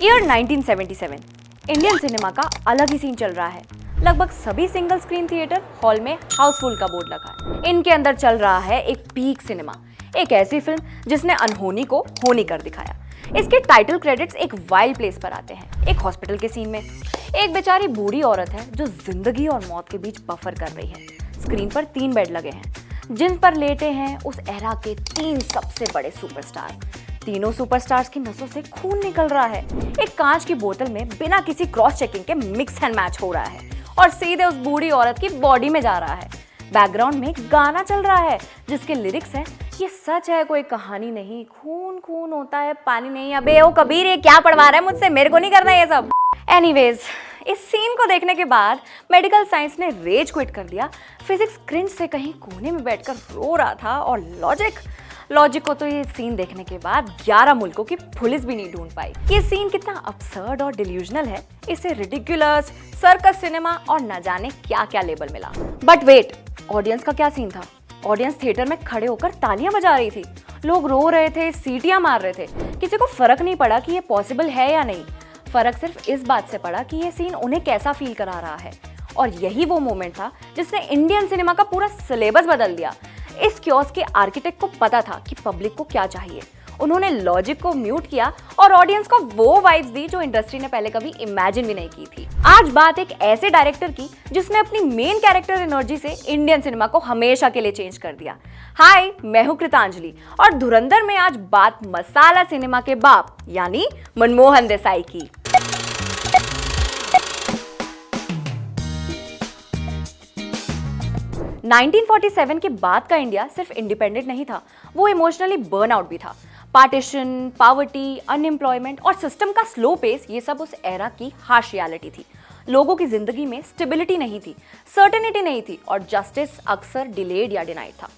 Year 1977। Indian cinema का अलग ही scene चल रहा है। लगभग सभी सिंगल स्क्रीन थिएटर हॉल में हाउसफुल का बोर्ड लगा है। इनके अंदर चल रहा है एक पीक सिनेमा, एक ऐसी फिल्म जिसने अनहोनी को होनी कर दिखाया। इसके टाइटल क्रेडिट्स एक वाइल्ड प्लेस पर आते हैं, एक हॉस्पिटल के सीन में। एक बेचारी बूढ़ी औरत है जो जिंदगी और मौत के बीच बफर कर रही है। स्क्रीन पर 3 बेड लगे हैं जिन पर लेटे हैं उस एरा के 3 सबसे बड़े सुपरस्टार। तीनों सुपरस्टार्स की नसों से खून निकल रहा है। एक कांच की बोतल में बिना किसी क्रॉस चेकिंग के मिक्स एंड मैच हो रहा है और सीधे उस बूढ़ी औरत की बॉडी में जा रहा है। बैकग्राउंड में गाना चल रहा है जिसके लिरिक्स हैं, ये सच है कोई कहानी नहीं, खून खून होता है पानी नहीं। अबे ओ कबीर, ये क्या पढ़वा रहा है मुझसे, मेरे को नहीं करना ये सब। एनीवेज, इस सीन को देखने के बाद मेडिकल साइंस ने रेज क्विट कर दिया। फिजिक्स क्रिंज से कहीं कोने में बैठकर रो रहा था और लॉजिक को तो ये सीन देखने के बाद 11 मुल्कों की पुलिस भी नहीं ढूंढ पाई। ये सीन कितना अब्सर्ड और डिल्यूजनल है, इसे रिडिकुलस, सर्कस सिनेमा और न जाने क्या क्या लेबल मिला। बट वेट, ऑडियंस का क्या सीन था? ऑडियंस थिएटर में खड़े होकर तालियां बजा रही थी, लोग रो रहे थे, सीटियां मार रहे थे। किसी को फर्क नहीं पड़ा कि ये पॉसिबल है या नहीं। फर्क सिर्फ इस बात से पड़ा कि ये सीन उन्हें कैसा फील करा रहा है। और यही वो मोमेंट था जिसने इंडियन सिनेमा का पूरा सिलेबस बदल दिया। इस कियोस्क के आर्किटेक्ट को पता था कि पब्लिक को क्या चाहिए। उन्होंने लॉजिक को म्यूट किया और ऑडियंस को वो वाइब्स दी जो इंडस्ट्री ने पहले कभी इमेजिन भी नहीं की थी। आज बात एक ऐसे डायरेक्टर की जिसने अपनी मेन कैरेक्टर एनर्जी से इंडियन सिनेमा को हमेशा के लिए चेंज कर दिया। हाय, मैं हूं कृतांजलि और धुरंधर में आज बात मसाला सिनेमा के बाप यानी मनमोहन देसाई की। – 1947 के बाद का इंडिया सिर्फ इंडिपेंडेंट नहीं था, वो इमोशनली बर्नआउट भी था। पार्टीशन, पॉवर्टी, अनएम्प्लॉयमेंट और सिस्टम का स्लो पेस, ये सब उस एरा की हार्श रियलिटी थी। लोगों की जिंदगी में स्टेबिलिटी नहीं थी, सर्टेनिटी नहीं थी और जस्टिस अक्सर डिलेड या डिनाइड था।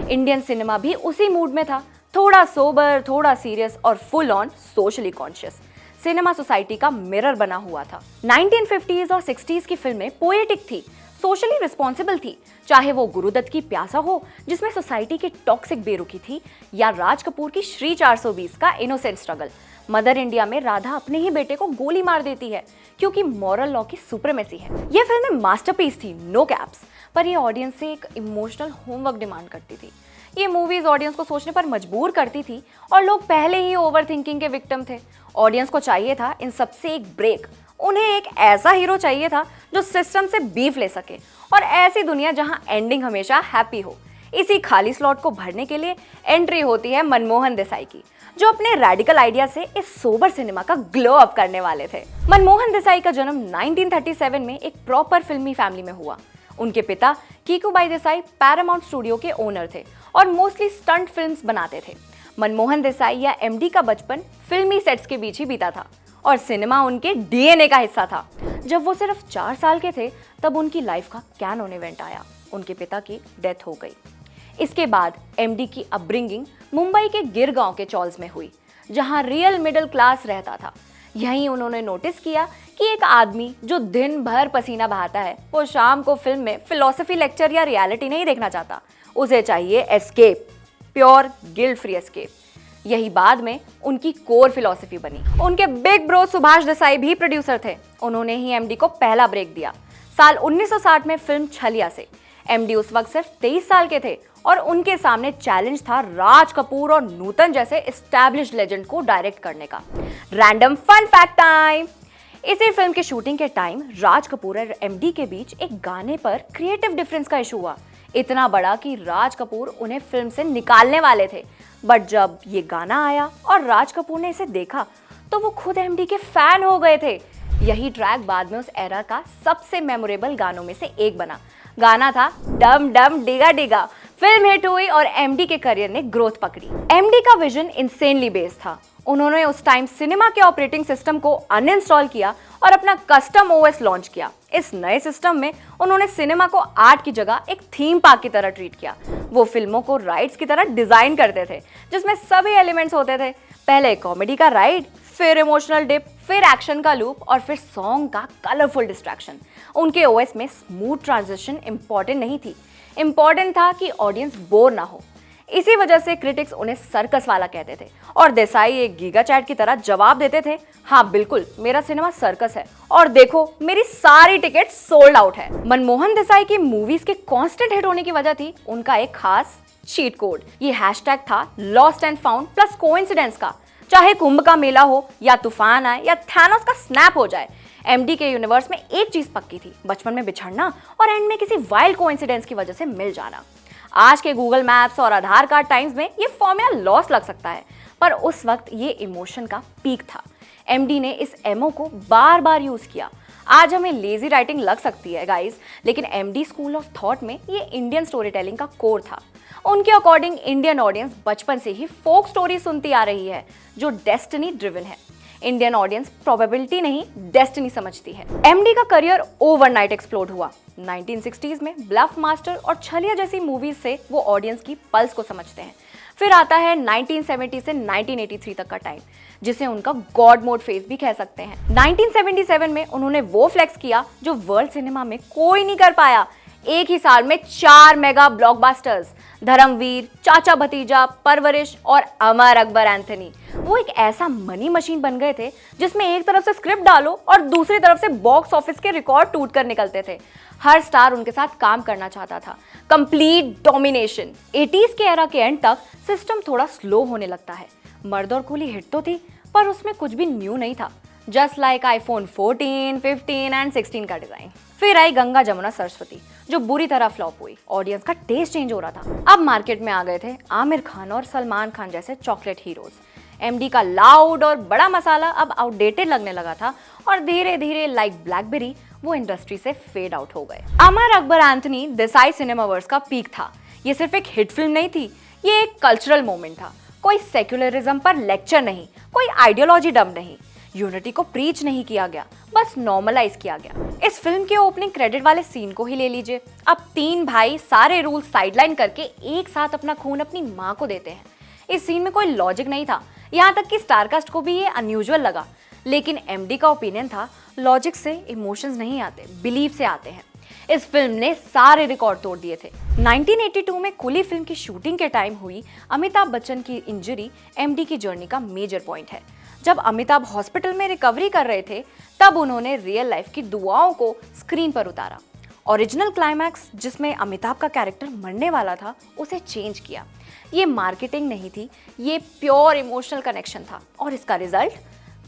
इंडियन सिनेमा भी उसी मूड में था, थोड़ा सोबर, थोड़ा सीरियस और full on socially conscious. Cinema society का मिरर बना हुआ था। 1950s और 60s की फिल्में पोएटिक थी, सोशली रिस्पॉन्सिबल थी, चाहे वो गुरुदत्त की प्यासा हो जिसमें सोसाइटी की टॉक्सिक बेरुखी थी, या राज कपूर की श्री 420 का इनोसेंट स्ट्रगल। मदर इंडिया में राधा अपने ही बेटे को गोली मार देती है क्योंकि मॉरल लॉ की सुप्रीमेसी है। ये फिल्में मास्टरपीस थी, नो कैप्स, पर ये ऑडियंस से एक इमोशनल होमवर्क डिमांड करती थी। ये मूवीज ऑडियंस को सोचने पर मजबूर करती थी और लोग पहले ही ओवर थिंकिंग के विक्टिम थे। ऑडियंस को चाहिए था इन सबसे एक ब्रेक। उन्हें एक ऐसा हीरो चाहिए था जो सिस्टम से बीफ ले सके और ऐसी दुनिया जहां एंडिंग हमेशा हैप्पी हो। इसी खाली स्लॉट को भरने के लिए एंट्री होती है मनमोहन देसाई की, जो अपने रेडिकल आइडिया से इस सोबर सिनेमा का ग्लो अप करने वाले थे। मनमोहन देसाई का जन्म 1937 में एक प्रॉपर फिल्मी फैमिली में हुआ। उनके पिता कीकूबाई देसाई पैरामाउंट स्टूडियो के ओनर थे और मोस्टली स्टंट फिल्म्स बनाते थे। मनमोहन देसाई या एमडी का बचपन फिल्मी सेट्स के बीच ही बीता था और सिनेमा उनके डीएनए का हिस्सा था। जब वो सिर्फ 4 साल के थे तब उनकी लाइफ का कैनन इवेंट आया, उनके पिता की डेथ हो गई। इसके बाद एमडी की अपब्रिंगिंग मुंबई के गिर गांव के चॉल्स में हुई, जहां रियल मिडिल क्लास रहता था। यहीं उन्होंने नोटिस किया कि एक आदमी जो दिन भर पसीना बहाता है, वो शाम को फिल्म में फिलॉसफी लेक्चर या रियलिटी नहीं देखना चाहता। उसे चाहिए escape, pure guilt free escape. यही बाद में उनकी कोर फिलॉसफी बनी। उनके बिग ब्रो सुभाष देसाई भी प्रोड्यूसर थे। उन्होंने ही एमडी को पहला ब्रेक दिया साल 1960 में फिल्म छलिया से। एमडी उस वक्त सिर्फ 23 साल के थे और उनके सामने चैलेंज था राज कपूर और नूतन जैसे एस्टैब्लिश्ड लेजेंड को डायरेक्ट करने का। Random fun fact time. इसी फिल्म के शूटिंग के टाइम राज कपूर और एमडी के बीच एक गाने पर क्रिएटिव डिफरेंस का इशू हुआ, इतना बड़ा कि राज कपूर उन्हें फिल्म से निकालने वाले थे। बट जब ये गाना आया और राज कपूर ने इसे देखा तो वो खुद एमडी के फैन हो गए थे। यही ट्रैक बाद में उस एरा का सबसे मेमोरेबल गानों में से एक बना। गाना था डम डम डिगा डिगा। फिल्म हिट हुई और एमडी के करियर ने ग्रोथ पकड़ी। एमडी का विजन इंसेनली बेस्ड था। उन्होंने उस टाइम सिनेमा के ऑपरेटिंग सिस्टम को अनइंस्टॉल किया और अपना कस्टम ओएस लॉन्च किया। इस नए सिस्टम में उन्होंने सिनेमा को आर्ट की जगह एक थीम पार्क की तरह ट्रीट किया। वो फिल्मों को राइड्स की तरह डिजाइन करते थे जिसमें सभी एलिमेंट्स होते थे। पहले कॉमेडी का राइड, फिर इमोशनल डिप, फिर एक्शन का लूप और फिर सॉन्ग का कलरफुल डिस्ट्रैक्शन। उनके ओएस में स्मूथ ट्रांजिशन इंपॉर्टेंट नहीं थी, इंपॉर्टेंट था कि ऑडियंस बोर ना हो। इसी वजह से क्रिटिक्स उन्हें सर्कस वाला कहते थे और देसाई एक गीगा चैट की तरह जवाब देते थे, हाँ बिल्कुल मेरा सिनेमा सर्कस है और देखो मेरी सारी टिकट सोल्ड आउट है। मनमोहन देसाई की मूवीज के कांस्टेंट हिट होने की वजह थी उनका एक खास चीट कोड। ये हैशटैग था lost and found plus coincidence का। चाहे कुंभ का मेला हो या तूफान आए या थैनोस का स्नैप हो जाए, एमडी के यूनिवर्स में एक चीज पक्की थी, बचपन में बिछड़ना और एंड में किसी वाइल्ड कोइंसिडेंस की वजह से मिल जाना। आज के गूगल मैप्स और आधार कार्ड टाइम्स में ये फॉर्मूला लॉस लग सकता है, पर उस वक्त ये इमोशन का पीक था। एमडी ने इस एमओ को बार बार यूज किया। आज हमें लेजी राइटिंग लग सकती है गाइस, लेकिन एमडी स्कूल ऑफ थॉट में ये इंडियन स्टोरी टेलिंग का कोर था। उनके अकॉर्डिंग इंडियन ऑडियंस बचपन से ही फोक स्टोरी सुनती आ रही है जो डेस्टिनी ड्रिवन है। इंडियन ऑडियंस प्रोबेबिलिटी नहीं डेस्टिनी समझती है। एमडी का करियर ओवरनाइट एक्सप्लोड हुआ। 1960s में ब्लफ मास्टर और छलिया जैसी मूवीज से वो ऑडियंस की पल्स को समझते हैं। फिर आता है 1970 से 1983 तक का टाइम, जिसे उनका गॉड मोड फेज भी कह सकते हैं। 1977 में उन्होंने वो फ्लेक्स किया जो वर्ल्ड सिनेमा में कोई नहीं कर पाया। एक ही साल में 4 मेगा ब्लॉकबस्टर्स, धर्मवीर, चाचा भतीजा, परवरिश और अमर अकबर एंथनी। वो एक ऐसा मनी मशीन बन गए थे जिसमें एक तरफ से स्क्रिप्ट डालो और दूसरी तरफ से बॉक्स ऑफिस के रिकॉर्ड टूट कर निकलते थे। हर स्टार उनके साथ काम करना चाहता था। Complete domination. 80s के एरा के एंड तक सिस्टम थोड़ा स्लो होने लगता है। मर्द और कुली हिट तो थी, पर उसमें कुछ भी न्यू नहीं था। जस्ट लाइक आईफोन 14, 15 एंड 16 का डिजाइन। फिर आई गंगा जमुना सरस्वती, जो बुरी तरह फ्लॉप हुई। ऑडियंस का टेस्ट चेंज हो रहा था। अब मार्केट में आ गए थे आमिर खान और सलमान खान जैसे चॉकलेट हीरोज। एमडी का लाउड और बड़ा मसाला अब आउटडेटेड लगने लगा था और धीरे धीरे लाइक ब्लैकबेरी वो इंडस्ट्री से फेड आउट हो गए। अमर अकबर एंथनी देसाई सिनेमावर्स का पीक था। ये सिर्फ एक हिट फिल्म नहीं थी, ये एक कल्चरल मोमेंट था। कोई सेक्युलरिज्म पर लेक्चर नहीं, कोई आइडियोलॉजी डंप नहीं, यूनिटी को प्रीच नहीं किया गया, बस नॉर्मलाइज किया गया। इस फिल्म के ओपनिंग क्रेडिट वाले सीन को ही ले लीजिए। अब 3 भाई सारे रूल साइडलाइन करके एक साथ अपना खून अपनी माँ को देते हैं। इस सीन में कोई लॉजिक नहीं था, यहाँ तक कि स्टारकास्ट को भी ये अनयूजुअल लगा। लेकिन एमडी का ओपिनियन था, लॉजिक से इमोशंस नहीं आते, बिलीफ से आते हैं। इस फिल्म ने सारे रिकॉर्ड तोड़ दिए थे। 1982 में कुली फिल्म की शूटिंग के टाइम हुई अमिताभ बच्चन की इंजरी एमडी की जर्नी का मेजर पॉइंट है। जब अमिताभ हॉस्पिटल में रिकवरी कर रहे थे, तब उन्होंने रियल लाइफ की दुआओं को स्क्रीन पर उतारा। ओरिजिनल क्लाइमैक्स जिसमें अमिताभ का कैरेक्टर मरने वाला था, उसे चेंज किया। ये मार्केटिंग नहीं थी, ये प्योर इमोशनल कनेक्शन था और इसका रिजल्ट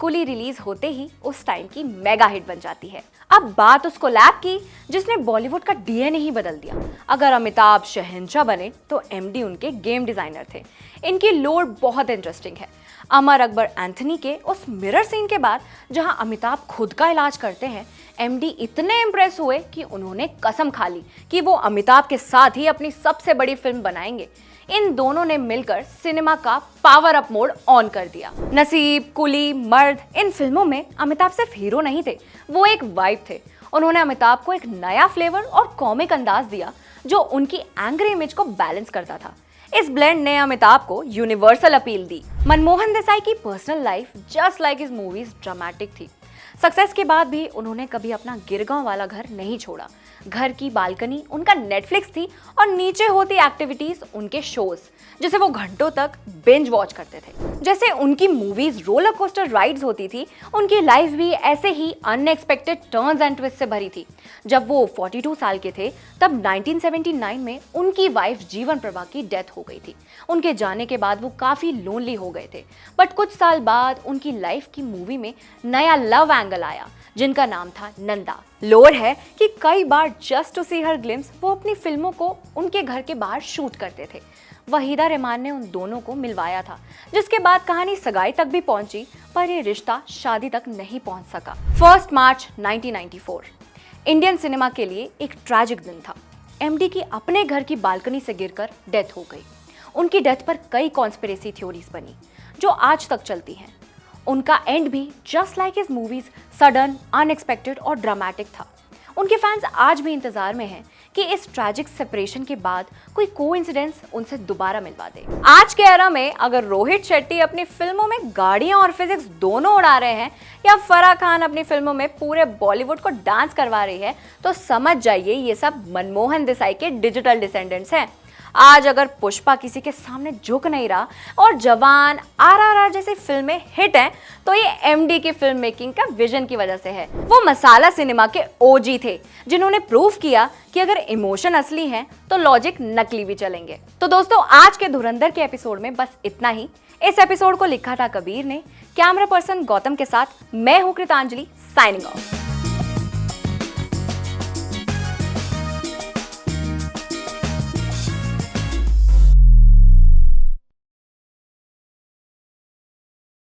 कुली रिलीज होते ही उस टाइम की मेगा हिट बन जाती है। अब बात उस कोलैब की जिसने बॉलीवुड का डीएनए ही बदल दिया। अगर अमिताभ शहंशाह बने तो एमडी उनके गेम डिजाइनर थे। इनकी लोड बहुत इंटरेस्टिंग है। अमर अकबर एंथनी के उस मिरर सीन के बाद जहां अमिताभ खुद का इलाज करते हैं, एमडी इतने इम्प्रेस हुए कि उन्होंने कसम खा ली कि वो अमिताभ के साथ ही अपनी सबसे बड़ी फिल्म बनाएंगे। इन दोनों ने मिलकर सिनेमा का पावर अप मोड ऑन कर दिया। नसीब, कुली, मर्द, इन फिल्मों में अमिताभ सिर्फ हीरो नहीं थे, वो एक वाइब थे। उन्होंने अमिताभ को एक नया फ्लेवर और कॉमिक अंदाज दिया जो उनकी एंग्री इमेज को बैलेंस करता था। इस ब्लेंड ने अमिताभ को यूनिवर्सल अपील दी। मनमोहन देसाई की personal life just like his movies dramatic थी। सक्सेस के बाद भी उन्होंने कभी अपना गिरगांव वाला घर नहीं छोड़ा। घर की बालकनी उनका नेटफ्लिक्स थी और नीचे होती एक्टिविटीज उनके शोज, जिसे वो घंटों तक बिंज वॉच करते थे। जैसे उनकी मूवीज रोलर कोस्टर राइड्स होती थी, उनकी लाइफ भी ऐसे ही अनएक्सपेक्टेड टर्न्स एंड ट्विस्ट से भरी थी। जब वो 42 साल के थे, तब 1979 में उनकी वाइफ जीवन प्रभा की डेथ हो गई थी। उनके जाने के बाद वो काफी लोनली हो गए थे। बट कुछ साल बाद उनकी लाइफ की मूवी में नया लव एंगल आया, जिनका नाम था नंदा। लोर है कि कई बार just to see her glimpse वो अपनी फिल्मों को उनके घर के बाहर शूट करते थे। वहीदा रहमान ने उन दोनों को मिलवाया था, जिसके बाद कहानी सगाई तक भी पहुंची, पर ये रिश्ता शादी तक नहीं पहुंच सका। 1 मार्च 1994 इंडियन सिनेमा के लिए एक ट्रैजिक दिन था। एमडी की अपने घर की बालकनी से गिरकर डेथ हो गई। उनकी डेथ पर कई कॉन्स्पिरेसी थ्योरीज बनी जो आज तक चलती हैं। उनका एंड भी just like his movies sudden, unexpected और ड्रामेटिक था। उनके फैंस आज भी इंतजार में हैं कि इस ट्रैजिक सेपरेशन के बाद कोई कोइंसिडेंस उनसे दोबारा मिलवा दे। आज के एरा में अगर रोहित शेट्टी अपनी फिल्मों में गाड़ियां और फिजिक्स दोनों उड़ा रहे हैं या फराह खान अपनी फिल्मों में पूरे बॉलीवुड को डांस करवा रही है, तो समझ जाइए ये सब मनमोहन देसाई के डिजिटल डिसेंडेंट्स हैं। आज अगर पुष्पा किसी के सामने झुक नहीं रहा और जवान, RRR जैसी फिल्में हिट हैं, तो ये MD की फिल्म मेकिंग का विजन की वजह से है। वो मसाला सिनेमा के OG थे, जिन्होंने प्रूव किया कि अगर इमोशन असली हैं तो लॉजिक नकली भी चलेंगे। तो दोस्तों, आज के धुरंधर के एपिसोड में बस इतना ही। इस एपिसोड को लिखा था कबीर ने, कैमरा पर्सन गौतम के साथ मैं हूं कृतांजलि, साइनिंग ऑफ।